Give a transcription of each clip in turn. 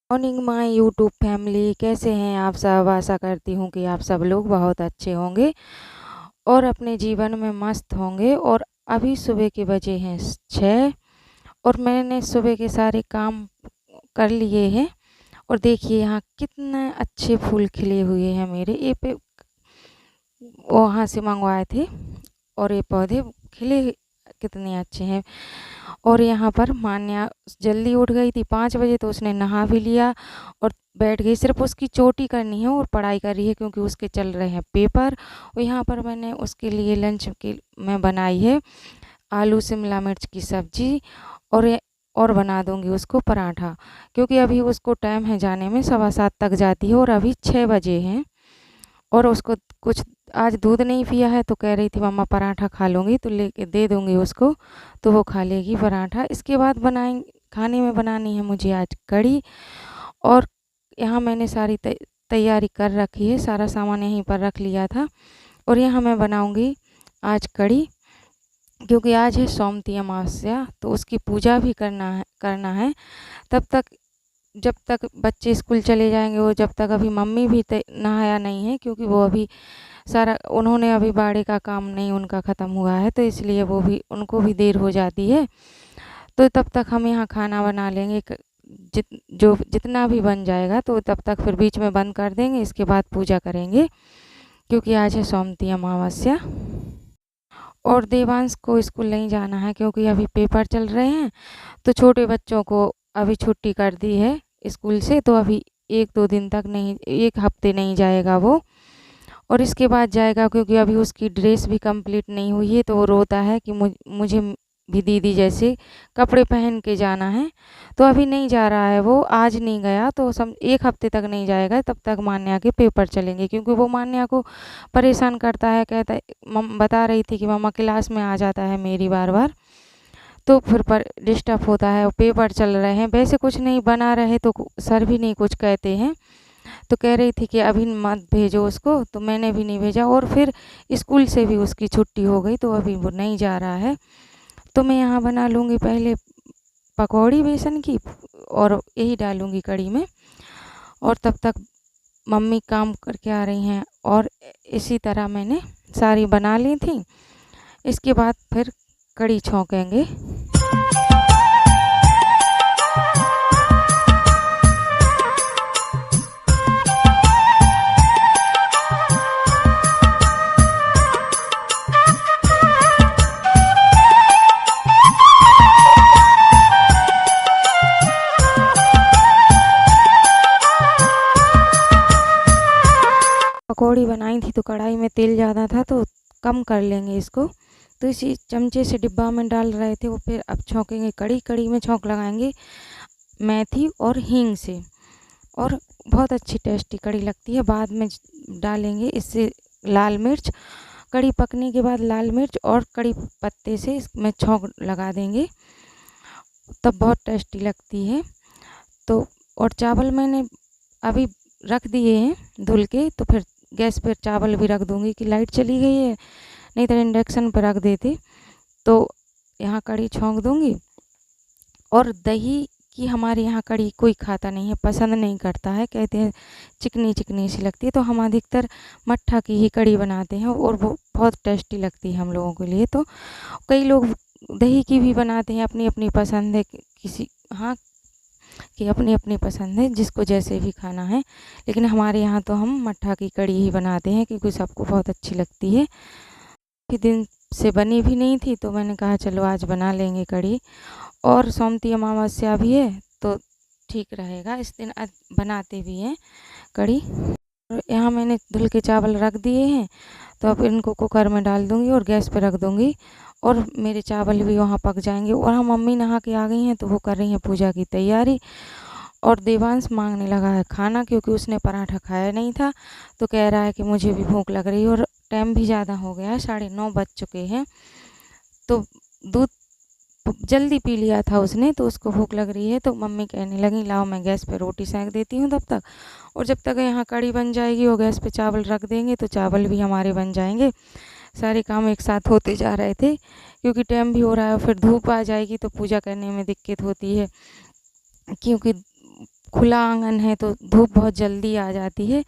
Morning my YouTube family, कैसे हैं आप सब। आशा करती हूँ कि आप सब लोग बहुत अच्छे होंगे और अपने जीवन में मस्त होंगे। और अभी सुबह के बजे हैं 6 और मैंने सुबह के सारे काम कर लिए हैं। और देखिए यहाँ कितने अच्छे फूल खिले हुए हैं मेरे। ये पे वहाँ से मंगवाए थे और ये पौधे खिले कितने अच्छे हैं। और यहाँ पर मान्या जल्दी उठ गई थी 5 बजे, तो उसने नहा भी लिया और बैठ गई। सिर्फ उसकी चोटी करनी है और पढ़ाई कर रही है क्योंकि उसके चल रहे हैं पेपर। और यहाँ पर मैंने उसके लिए लंच के में बनाई है आलू शिमला मिर्च की सब्जी और बना दूंगी उसको पराठा, क्योंकि अभी उसको टाइम है जाने में, 7:15 तक जाती है और अभी 6 बजे हैं। और उसको कुछ आज दूध नहीं पिया है तो कह रही थी मम्मा पराठा खा लूँगी, तो लेके दे दूँगी उसको, तो वो खा लेगी पराठा। इसके बाद बनाएंगे खाने में, बनानी है मुझे आज कढ़ी। और यहाँ मैंने सारी तैयारी कर रखी है, सारा सामान यहीं पर रख लिया था। और यहाँ मैं बनाऊँगी आज कढ़ी, क्योंकि आज है सोमती अमावस्या, तो उसकी पूजा भी करना है। तब तक जब तक बच्चे स्कूल चले जाएंगे, वो जब तक अभी मम्मी भी नहाया नहीं है, क्योंकि वो अभी उन्होंने अभी बाड़े का काम नहीं उनका ख़त्म हुआ है, तो इसलिए वो भी उनको भी देर हो जाती है। तो तब तक हम यहाँ खाना बना लेंगे, जितना भी बन जाएगा, तो तब तक फिर बीच में बंद कर देंगे। इसके बाद पूजा करेंगे, क्योंकि आज है सोमती अमावस्या। और देवांश को स्कूल नहीं जाना है क्योंकि अभी पेपर चल रहे हैं, तो छोटे बच्चों को अभी छुट्टी कर दी है स्कूल से, तो अभी 1-2 दिन तक नहीं, 1 हफ्ते नहीं जाएगा वो। और इसके बाद जाएगा, क्योंकि अभी उसकी ड्रेस भी कंप्लीट नहीं हुई है, तो वो रोता है कि मुझे भी दीदी जैसे कपड़े पहन के जाना है। तो अभी नहीं जा रहा है वो, आज नहीं गया तो 1 हफ्ते तक नहीं जाएगा, तब तक मान्या के पेपर चलेंगे। क्योंकि वो मान्या को परेशान करता है, कहता है, बता रही थी कि मम्मा क्लास में आ जाता है मेरी बार बार, तो फिर पर डिस्टर्ब होता है। पेपर चल रहे हैं, वैसे कुछ नहीं बना रहे तो सर भी नहीं कुछ कहते हैं। तो कह रही थी कि अभी मत भेजो उसको, तो मैंने भी नहीं भेजा। और फिर स्कूल से भी उसकी छुट्टी हो गई, तो अभी वो नहीं जा रहा है। तो मैं यहाँ बना लूँगी पहले पकौड़ी बेसन की, और यही डालूँगी कढ़ी में। और तब तक मम्मी काम करके आ रही हैं, और इसी तरह मैंने सारी बना ली थी। इसके बाद फिर कढ़ी छौंकेंगे। पकौड़ी बनाई थी तो कढ़ाई में तेल ज़्यादा था, तो कम कर लेंगे इसको। तो इसी चमचे से डिब्बा में डाल रहे थे वो। फिर अब छौंकेंगे कढ़ी। कढ़ी में छौंक लगाएंगे मेथी और हींग से, और बहुत अच्छी टेस्टी कढ़ी लगती है। बाद में डालेंगे इससे लाल मिर्च। कढ़ी पकने के बाद लाल मिर्च और कढ़ी पत्ते से इसमें छौंक लगा देंगे, तब बहुत टेस्टी लगती है। तो और चावल मैंने अभी रख दिए हैं धुल के, तो फिर गैस पर चावल भी रख दूंगी कि लाइट चली गई है, नहीं तो इंडक्शन पर रख देते। तो यहाँ कढ़ी छौंक दूंगी। और दही की हमारे यहाँ कढ़ी कोई खाता नहीं है, पसंद नहीं करता है, कहते हैं चिकनी चिकनी सी लगती है। तो हम अधिकतर मट्ठा की ही कढ़ी बनाते हैं, और वो बहुत टेस्टी लगती है हम लोगों के लिए। तो कई लोग दही की भी बनाते हैं, अपनी अपनी पसंद है, किसी हाँ कि अपनी अपनी पसंद है, जिसको जैसे भी खाना है। लेकिन हमारे यहाँ तो हम मट्ठा की कढ़ी ही बनाते हैं, क्योंकि सबको बहुत अच्छी लगती है। काफ़ी दिन से बनी भी नहीं थी, तो मैंने कहा चलो आज बना लेंगे कढ़ी। और सोमती अमावस्या भी है, तो ठीक रहेगा, इस दिन आज बनाते भी हैं कढ़ी। और यहाँ मैंने धुल के चावल रख दिए हैं, तो अब इनको कुकर में डाल दूँगी और गैस पे रख दूँगी, और मेरे चावल भी वहाँ पक जाएंगे। और हम मम्मी नहा के आ गई हैं, तो वो कर रही हैं पूजा की तैयारी। और देवांश मांगने लगा है खाना, क्योंकि उसने पराठा खाया नहीं था, तो कह रहा है कि मुझे भी भूख लग रही है। और टाइम भी ज़्यादा हो गया है, 9:30 बज चुके हैं। तो दूध जल्दी पी लिया था उसने, तो उसको भूख लग रही है। तो मम्मी कहने लगी लाओ मैं गैस पे रोटी सेंक देती हूँ तब तक, और जब तक यहाँ कढ़ी बन जाएगी और गैस पे चावल रख देंगे, तो चावल भी हमारे बन जाएंगे। सारे काम एक साथ होते जा रहे थे, क्योंकि टाइम भी हो रहा है, फिर धूप आ जाएगी तो पूजा करने में दिक्कत होती है, क्योंकि खुला आंगन है तो धूप बहुत जल्दी आ जाती है।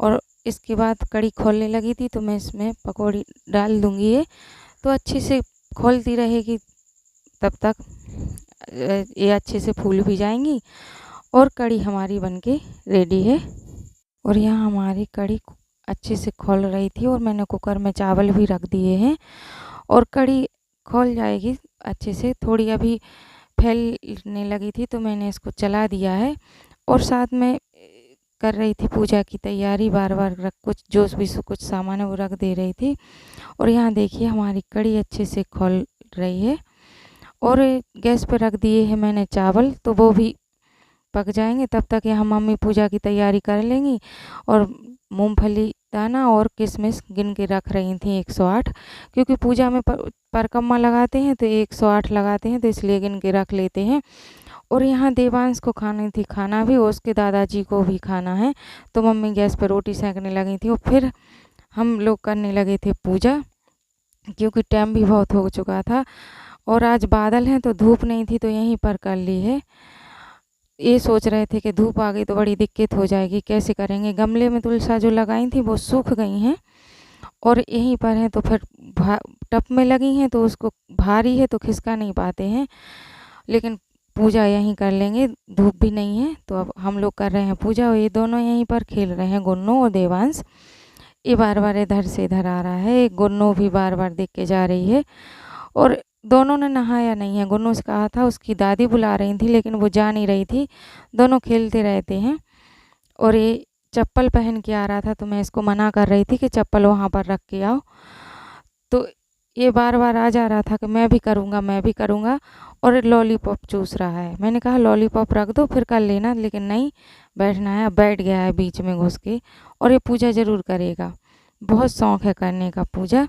और इसके बाद कढ़ी खौलने लगी थी तो मैं इसमें पकौड़ी डाल दूँगी ये, तो अच्छे से खौलती रहेगी तब तक ये अच्छे से फूल भी जाएंगी और कढ़ी हमारी बनके रेडी है। और यहाँ हमारी कढ़ी अच्छे से खौल रही थी और मैंने कुकर में चावल भी रख दिए हैं और कढ़ी खौल जाएगी अच्छे से। थोड़ी अभी फैलने लगी थी तो मैंने इसको चला दिया है और साथ में कर रही थी पूजा की तैयारी, बार बार रख कुछ जो भी कुछ सामान है वो रख दे रही थी। और यहाँ देखिए हमारी कढ़ी अच्छे से खौल रही है और गैस पे रख दिए हैं मैंने चावल, तो वो भी पक जाएंगे। तब तक यहाँ मम्मी पूजा की तैयारी कर लेंगी और मूंगफली दाना और किशमिश गिन के रख रही थी 108, क्योंकि पूजा में परकम्मा लगाते हैं तो 108 लगाते हैं, तो इसलिए गिन के रख लेते हैं। और यहाँ देवांश को खानी थी खाना भी, उसके दादाजी को भी खाना है, तो मम्मी गैस पर रोटी सेंकने लगी थी और फिर हम लोग करने लगे थे पूजा, क्योंकि टाइम भी बहुत हो चुका था और आज बादल हैं तो धूप नहीं थी तो यहीं पर कर ली है। ये सोच रहे थे कि धूप आ गई तो बड़ी दिक्कत हो जाएगी, कैसे करेंगे। गमले में तुलसा जो लगाई थी वो सूख गई हैं और यहीं पर है तो फिर टप में लगी हैं तो उसको भारी है तो खिसका नहीं पाते हैं, लेकिन पूजा यहीं कर लेंगे, धूप भी नहीं है। तो अब हम लोग कर रहे हैं पूजा और ये दोनों यहीं पर खेल रहे हैं, गुन्नू और देवांश। ये बार बार इधर से इधर आ रहा है, गुन्नू भी बार बार देख के जा रही है। और दोनों ने नहाया नहीं है, गुन्नू से कहा था, उसकी दादी बुला रही थी लेकिन वो जा नहीं रही थी, दोनों खेलते रहते हैं। और ये चप्पल पहन के आ रहा था तो मैं इसको मना कर रही थी कि चप्पल वहाँ पर रख के आओ, तो ये बार बार आ जा रहा था कि मैं भी करूँगा मैं भी करूँगा, और लॉलीपॉप चूस रहा है। मैंने कहा लॉलीपॉप रख दो फिर कर लेना, लेकिन नहीं, बैठना है। अब बैठ गया है बीच में घुस के और ये पूजा ज़रूर करेगा, बहुत शौक़ है करने का पूजा।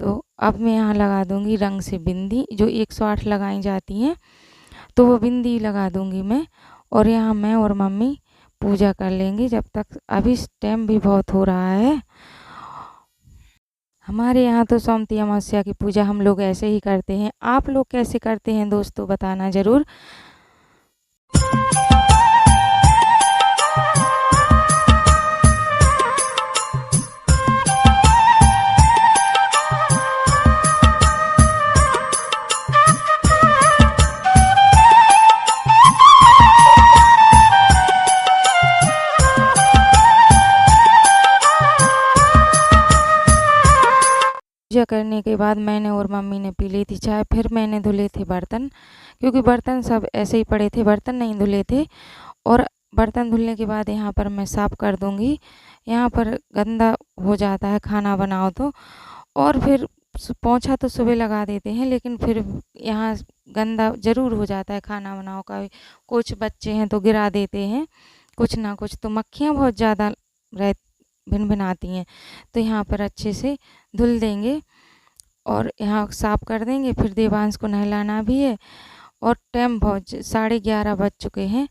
तो अब मैं यहाँ लगा दूँगी रंग से बिंदी, जो 108 लगाई जाती हैं, तो वो बिंदी लगा दूँगी मैं। और यहाँ मैं और मम्मी पूजा कर लेंगे जब तक, अभी टाइम भी बहुत हो रहा है। हमारे यहाँ तो सोमवती अमावस्या की पूजा हम लोग ऐसे ही करते हैं, आप लोग कैसे करते हैं दोस्तों बताना ज़रूर। पूजा करने के बाद मैंने और मम्मी ने पी ली थी चाय, फिर मैंने धुले थे बर्तन, क्योंकि बर्तन सब ऐसे ही पड़े थे, बर्तन नहीं धुले थे। और बर्तन धुलने के बाद यहाँ पर मैं साफ़ कर दूँगी, यहाँ पर गंदा हो जाता है खाना बनाओ तो। और फिर पोंछा तो सुबह लगा देते हैं लेकिन फिर यहाँ गंदा ज़रूर हो जाता है खाना बनाओ का। कुछ बच्चे हैं तो गिरा देते हैं कुछ ना कुछ, तो मक्खियाँ बहुत ज़्यादा भिन भिन आती हैं, तो यहाँ पर अच्छे से धुल देंगे और यहाँ साफ़ कर देंगे। फिर देवांश को नहलाना भी है और टाइम बहुत 11:30 बज चुके हैं,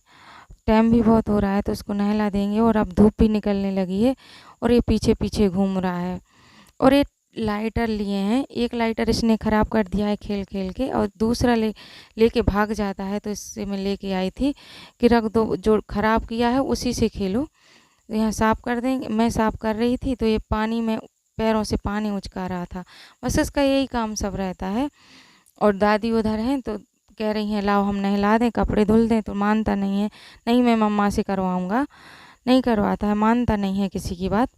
टाइम भी बहुत हो रहा है, तो उसको नहला देंगे। और अब धूप भी निकलने लगी है और ये पीछे पीछे घूम रहा है। और ये लाइटर लिए हैं, एक लाइटर इसने ख़राब कर दिया है खेल खेल के, और दूसरा लेके भाग जाता है, तो इससे मैं लेके आई थी कि रख दो, जो ख़राब किया है उसी से खेलो। यहाँ साफ़ कर देंगे, मैं साफ़ कर रही थी तो ये पानी में पैरों से पानी उचका रहा था, बस इसका यही काम सब रहता है। और दादी उधर हैं तो कह रही हैं लाओ हम नहला दें, कपड़े धुल दें, तो मानता नहीं है, नहीं मैं मम्मा से करवाऊँगा, नहीं करवाता है, मानता नहीं है किसी की बात।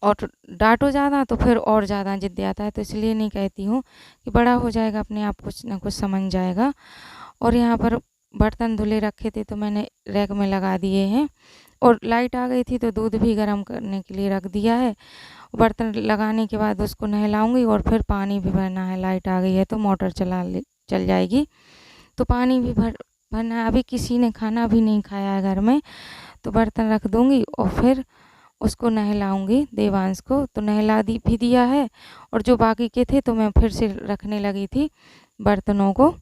और डांटो ज़्यादा तो फिर और ज़्यादा ज़िद आता है, तो इसलिए नहीं कहती हूँ कि बड़ा हो जाएगा अपने आप कुछ ना कुछ समझ जाएगा। और यहाँ पर बर्तन धुले रखे थे तो मैंने रैक में लगा दिए हैं, और लाइट आ गई थी तो दूध भी गर्म करने के लिए रख दिया है। बर्तन लगाने के बाद उसको नहलाऊंगी और फिर पानी भी भरना है, लाइट आ गई है तो मोटर चल जाएगी, तो पानी भी भरना है। अभी किसी ने खाना भी नहीं खाया है घर में, तो बर्तन रख दूँगी और फिर उसको नहलाऊंगी देवांश को, तो नहला भी दिया है। और जो बाकी के थे तो मैं फिर से रखने लगी थी बर्तनों को,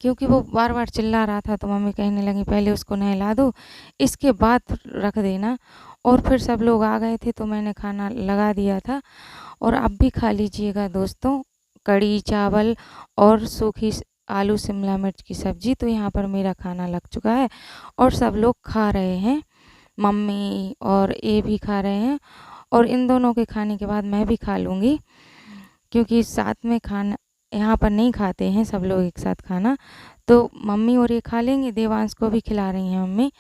क्योंकि वो बार बार चिल्ला रहा था, तो मम्मी कहने लगी पहले उसको नहला दो इसके बाद रख देना। और फिर सब लोग आ गए थे तो मैंने खाना लगा दिया था। और आप भी खा लीजिएगा दोस्तों, कढ़ी चावल और सूखी आलू शिमला मिर्च की सब्ज़ी। तो यहाँ पर मेरा खाना लग चुका है और सब लोग खा रहे हैं, मम्मी और ये भी खा रहे हैं, और इन दोनों के खाने के बाद मैं भी खा लूँगी, क्योंकि साथ में खाना यहाँ पर नहीं खाते हैं सब लोग एक साथ खाना। तो मम्मी और ये खा लेंगे, देवांश को भी खिला रही हैं मम्मी,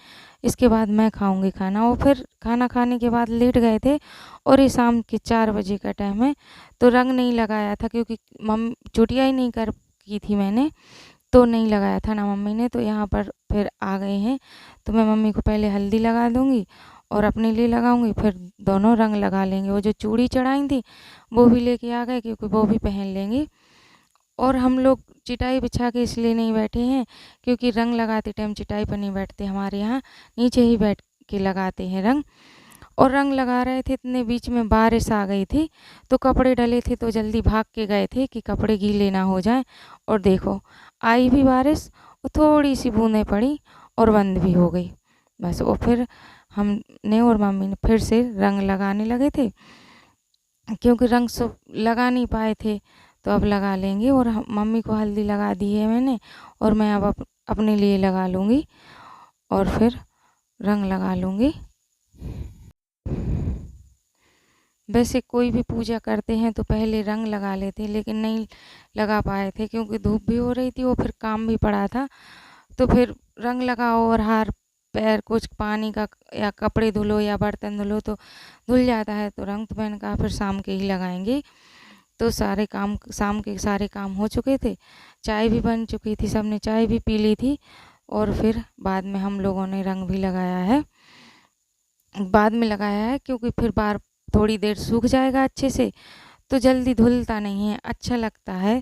इसके बाद मैं खाऊंगी खाना। और फिर खाना खाने के बाद लेट गए थे और ये शाम के 4 बजे का टाइम है। तो रंग नहीं लगाया था, क्योंकि चुटिया ही नहीं कर की थी मैंने, तो नहीं लगाया था ना मम्मी ने। तो यहाँ पर फिर आ गए हैं, तो मैं मम्मी को पहले हल्दी लगा दूँगी और अपने लिए लगाऊंगी, फिर दोनों रंग लगा लेंगे। वो जो चूड़ी चढ़ाई थी वो भी लेके आ गए, क्योंकि वो भी पहन लेंगे। और हम लोग चटाई बिछा के इसलिए नहीं बैठे हैं, क्योंकि रंग लगाते टाइम चटाई पर नहीं बैठते, हमारे यहाँ नीचे ही बैठ के लगाते हैं रंग। और रंग लगा रहे थे, इतने बीच में बारिश आ गई थी, तो कपड़े डले थे तो जल्दी भाग के गए थे कि कपड़े गीले ना हो जाएं। और देखो आई भी बारिश, और थोड़ी सी बूंदें पड़ी और बंद भी हो गई बस। और फिर हमने और मम्मी ने फिर से रंग लगाने लगे थे, क्योंकि रंग सब लगा नहीं पाए थे, तो अब लगा लेंगे। और मम्मी को हल्दी लगा दी है मैंने, और मैं अब अपने लिए लगा लूँगी और फिर रंग लगा लूँगी। वैसे कोई भी पूजा करते हैं तो पहले रंग लगा लेते हैं, लेकिन नहीं लगा पाए थे, क्योंकि धूप भी हो रही थी और फिर काम भी पड़ा था। तो फिर रंग लगाओ और हाथ पैर कुछ पानी का या कपड़े धुलो या बर्तन धुलो तो धुल जाता है, तो रंग तो मैंने कहा फिर शाम के ही लगाएंगे। तो सारे काम शाम के सारे काम हो चुके थे, चाय भी बन चुकी थी, सबने चाय भी पी ली थी। और फिर बाद में हम लोगों ने रंग भी लगाया है, बाद में लगाया है, क्योंकि फिर बार थोड़ी देर सूख जाएगा अच्छे से, तो जल्दी धुलता नहीं है, अच्छा लगता है।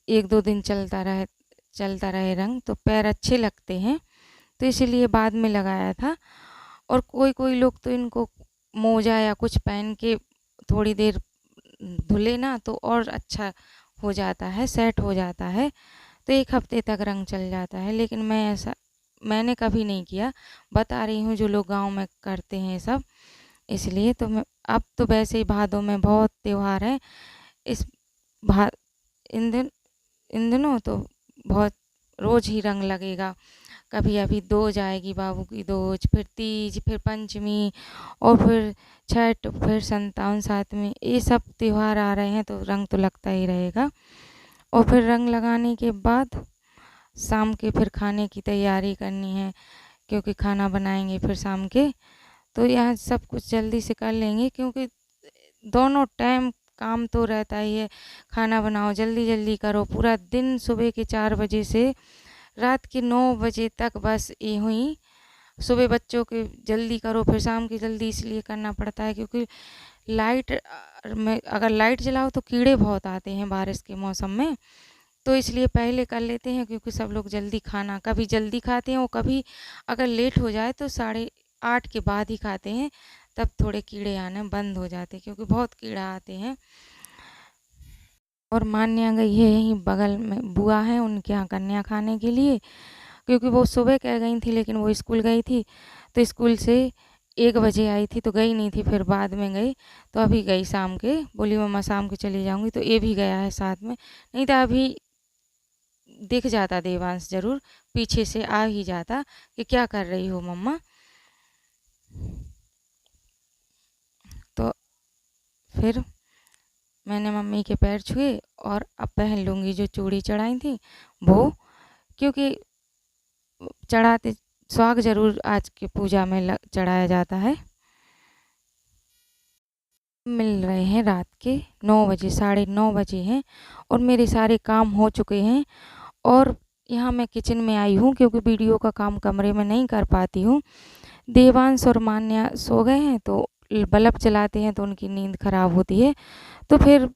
1-2 दिन चलता रहे रंग तो पैर अच्छे लगते हैं, तो इसीलिए बाद में लगाया था। और कोई लोग तो इनको मोजा या कुछ पहन के थोड़ी देर धुले ना तो और अच्छा हो जाता है, सेट हो जाता है, तो 1 हफ्ते तक रंग चल जाता है। लेकिन मैंने कभी नहीं किया, बता रही हूँ जो लोग गांव में करते हैं सब, इसलिए। तो मैं अब तो वैसे ही भादों में बहुत त्यौहार है, इस भा इन दिनों तो बहुत रोज़ ही रंग लगेगा। कभी अभी दोज आएगी, बाबू की दोज, फिर तीज, फिर पंचमी, और फिर छठ, फिर संतावन सातवीं, ये सब त्यौहार आ रहे हैं, तो रंग तो लगता ही रहेगा। और फिर रंग लगाने के बाद शाम के फिर खाने की तैयारी करनी है, क्योंकि खाना बनाएंगे फिर शाम के। तो यहाँ सब कुछ जल्दी से कर लेंगे, क्योंकि दोनों टाइम काम तो रहता ही है। खाना बनाओ, जल्दी जल्दी करो, पूरा दिन सुबह के 4 बजे से रात के 9 बजे तक बस ये हुई। सुबह बच्चों के जल्दी करो, फिर शाम की जल्दी इसलिए करना पड़ता है, क्योंकि लाइट में अगर लाइट जलाओ तो कीड़े बहुत आते हैं बारिश के मौसम में, तो इसलिए पहले कर लेते हैं, क्योंकि सब लोग जल्दी खाना कभी जल्दी खाते हैं, और कभी अगर लेट हो जाए तो 8:30 के बाद ही खाते हैं, तब थोड़े कीड़े आने बंद हो जाते हैं, क्योंकि बहुत कीड़ा आते हैं। और मान्या गई है यहीं बगल में, बुआ है उनके यहाँ कन्या खाने के लिए, क्योंकि वो सुबह कह गई थी, लेकिन वो स्कूल गई थी, तो स्कूल से 1 बजे आई थी तो गई नहीं थी, फिर बाद में गई। तो अभी गई शाम के, बोली मम्मा शाम के चली जाऊंगी, तो ये भी गया है साथ में, नहीं तो अभी दिख जाता देवांश, जरूर पीछे से आ ही जाता कि क्या कर रही हो मम्मा। तो फिर मैंने मम्मी के पैर छुए और अब पहन लूँगी जो चूड़ी चढ़ाई थी वो, क्योंकि चढ़ाते सुहाग जरूर आज की पूजा में चढ़ाया जाता है। मिल रहे हैं रात के 9 बजे, 9:30 बजे हैं, और मेरे सारे काम हो चुके हैं। और यहाँ मैं किचन में आई हूँ, क्योंकि वीडियो का काम कमरे में नहीं कर पाती हूँ। देवांश और मान्या सो गए हैं, तो बल्ब जलाते हैं तो उनकी नींद खराब होती है, तो फिर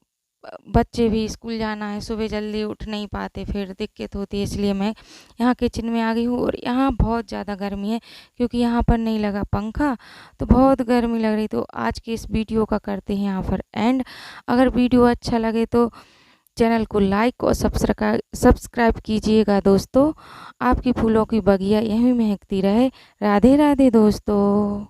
बच्चे भी स्कूल जाना है, सुबह जल्दी उठ नहीं पाते, फिर दिक्कत होती है, इसलिए मैं यहाँ किचन में आ गई हूँ। और यहाँ बहुत ज़्यादा गर्मी है, क्योंकि यहाँ पर नहीं लगा पंखा, तो बहुत गर्मी लग रही। तो आज के इस वीडियो का करते हैं यहाँ पर एंड। अगर वीडियो अच्छा लगे तो चैनल को लाइक और सब्सक्राइब कीजिएगा दोस्तों। आपकी फूलों की बगिया यहीं महकती रहे। राधे राधे दोस्तों।